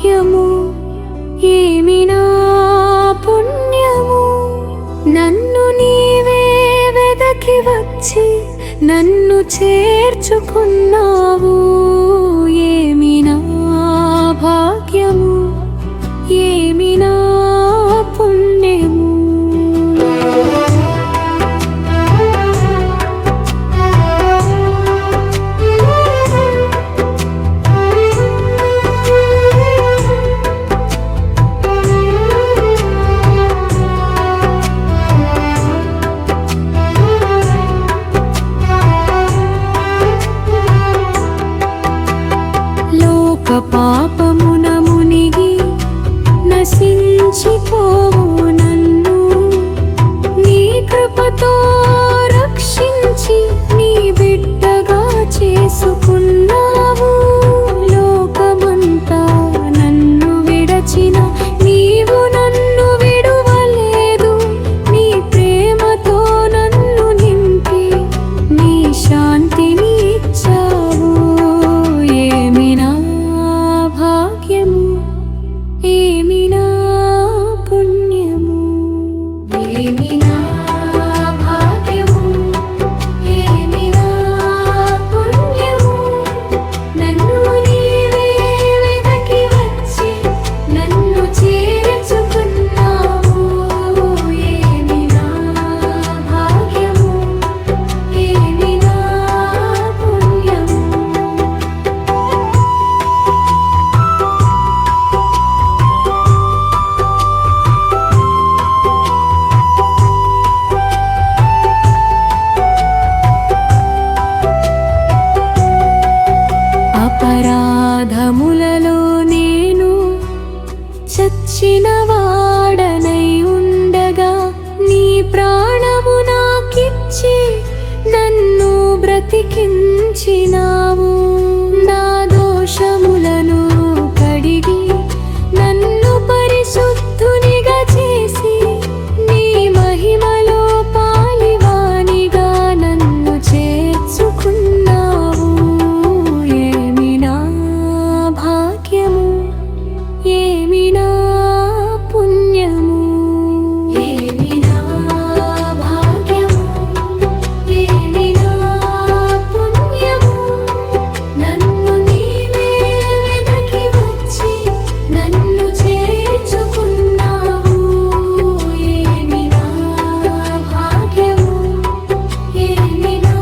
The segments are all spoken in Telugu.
భాగ్యము, ఏమి నా పుణ్యము. నన్ను నీవే వెదకి వచ్చి నన్ను చేర్చుకున్నావు. ఏమి నా భాగ్యము, ఏమి నా పుణ్యము. పాపమున మునిగి నశించిపోవు నన్ను నీ కృపతో రక్షించి నీ బిడ్డగా చేసుకున్నావు. లోకమంతా నన్ను విడచిన నీవు నన్ను విడువలేదు. నీ ప్రేమతో నన్ను నింపి నీ శాంతిని ఇచ్చావు. ఏమి నా భాగ్యము, ఏమి నా పుణ్యము. ఏమి నా భాగ్యము, ఏమి నా పుణ్యము. నన్ను నీవే వెదకి వచ్చి నన్ను చేర్చుకున్నావు. ఏమి నా భాగ్యము, ఏమి నా పుణ్యము. అపరాధములలో నేను చచ్చిన వాడనై ఉండగా నీ ప్రాణము నాకిచ్చి నన్ను బ్రతికించినావు. నా దోషములను కడిగి నన్ను పరిశుద్ధునిగా చేసి నీ మహిమలో పాలివానిగా నన్ను చేర్చుకున్నావు. ఏమి నా భాగ్యము, ఏమి నా పుణ్యము. ఏమి నా భాగ్యము, ఏమి నా పుణ్యము. నన్ను నీవే వెదకి వచ్చి నన్ను చేర్చుకున్నావు. ఏమి నా భాగ్యము, ఏమి నా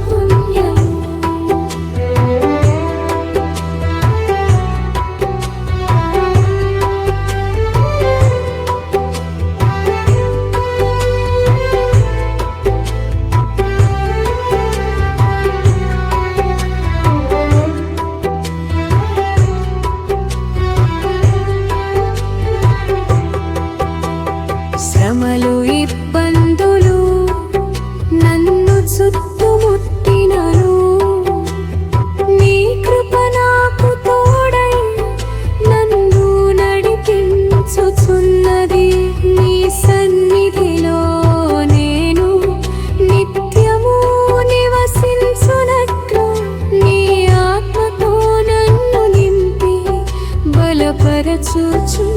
పుణ్యము. శ్రమలు ఇబ్బందులు నన్ను చుట్టుముట్టినను నీ కృప నాకు తోడై నన్ను నడిపించుచున్నది. నీ సన్నిధిలో నేను నిత్యము నివసించునట్లు నీ ఆత్మతో నన్ను నింపి బలపరచుచున్నావు.